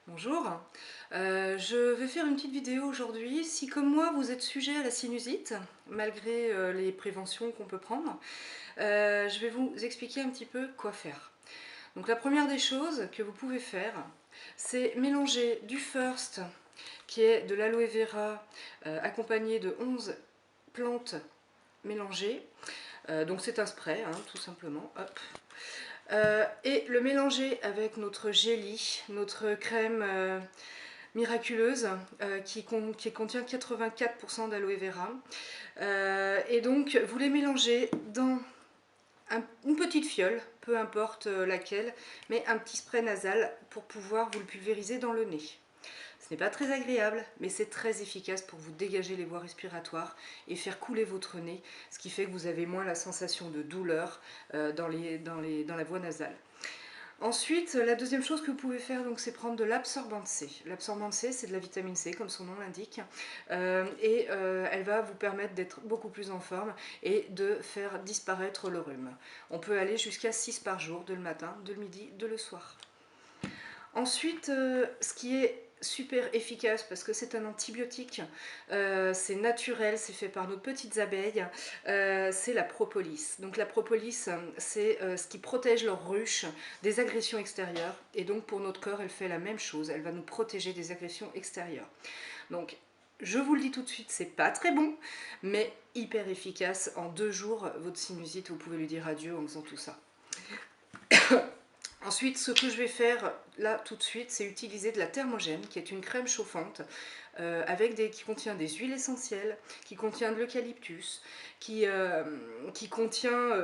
Bonjour, je vais faire une petite vidéo aujourd'hui. Si comme moi vous êtes sujet à la sinusite, malgré les préventions qu'on peut prendre, je vais vous expliquer un petit peu quoi faire. Donc la première des choses que vous pouvez faire, c'est mélanger du First, qui est de l'aloe vera, accompagné de 11 plantes mélangées. Donc c'est un spray, hein, tout simplement. Hop. Et le mélanger avec notre jelly, notre crème miraculeuse qui contient 84% d'aloe vera. Et donc vous les mélangez dans une petite fiole, peu importe laquelle, mais un petit spray nasal pour pouvoir vous le pulvériser dans le nez. Ce n'est pas très agréable, mais c'est très efficace pour vous dégager les voies respiratoires et faire couler votre nez, ce qui fait que vous avez moins la sensation de douleur dans la voie nasale. Ensuite, la deuxième chose que vous pouvez faire, c'est prendre de l'absorbante C. L'absorbante C, c'est de la vitamine C, comme son nom l'indique, elle va vous permettre d'être beaucoup plus en forme et de faire disparaître le rhume. On peut aller jusqu'à 6 par jour, de le matin, de le midi, de le soir. Ensuite, ce qui est super efficace parce que c'est un antibiotique, c'est naturel, c'est fait par nos petites abeilles, c'est la propolis. Donc la propolis, c'est ce qui protège leurs ruches des agressions extérieures, et donc pour notre corps elle fait la même chose, elle va nous protéger des agressions extérieures. Donc je vous le dis tout de suite, c'est pas très bon, mais hyper efficace. En 2 jours, votre sinusite, vous pouvez lui dire adieu en faisant tout ça. Ensuite, ce que je vais faire là tout de suite, c'est utiliser de la thermogène, qui est une crème chauffante qui contient des huiles essentielles, qui contient de l'eucalyptus, qui contient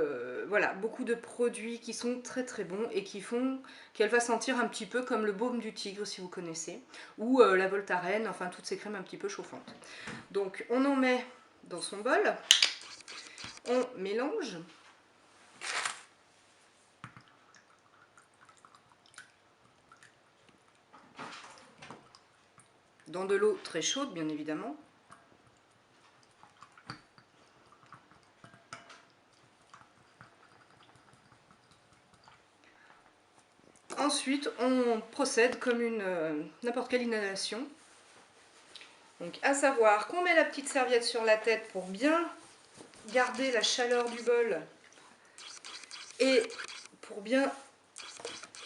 voilà, beaucoup de produits qui sont très très bons et qui font qu'elle va sentir un petit peu comme le baume du tigre, si vous connaissez, ou la Voltaren, enfin toutes ces crèmes un petit peu chauffantes. Donc on en met dans son bol, on mélange. Dans de l'eau très chaude, bien évidemment. Ensuite, on procède comme n'importe quelle inhalation. Donc, à savoir qu'on met la petite serviette sur la tête pour bien garder la chaleur du bol et pour bien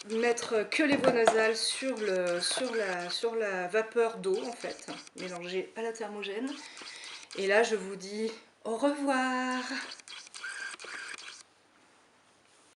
mettre que les voies nasales sur la vapeur d'eau, en fait, mélangée à la thermogène. Et là, je vous dis au revoir!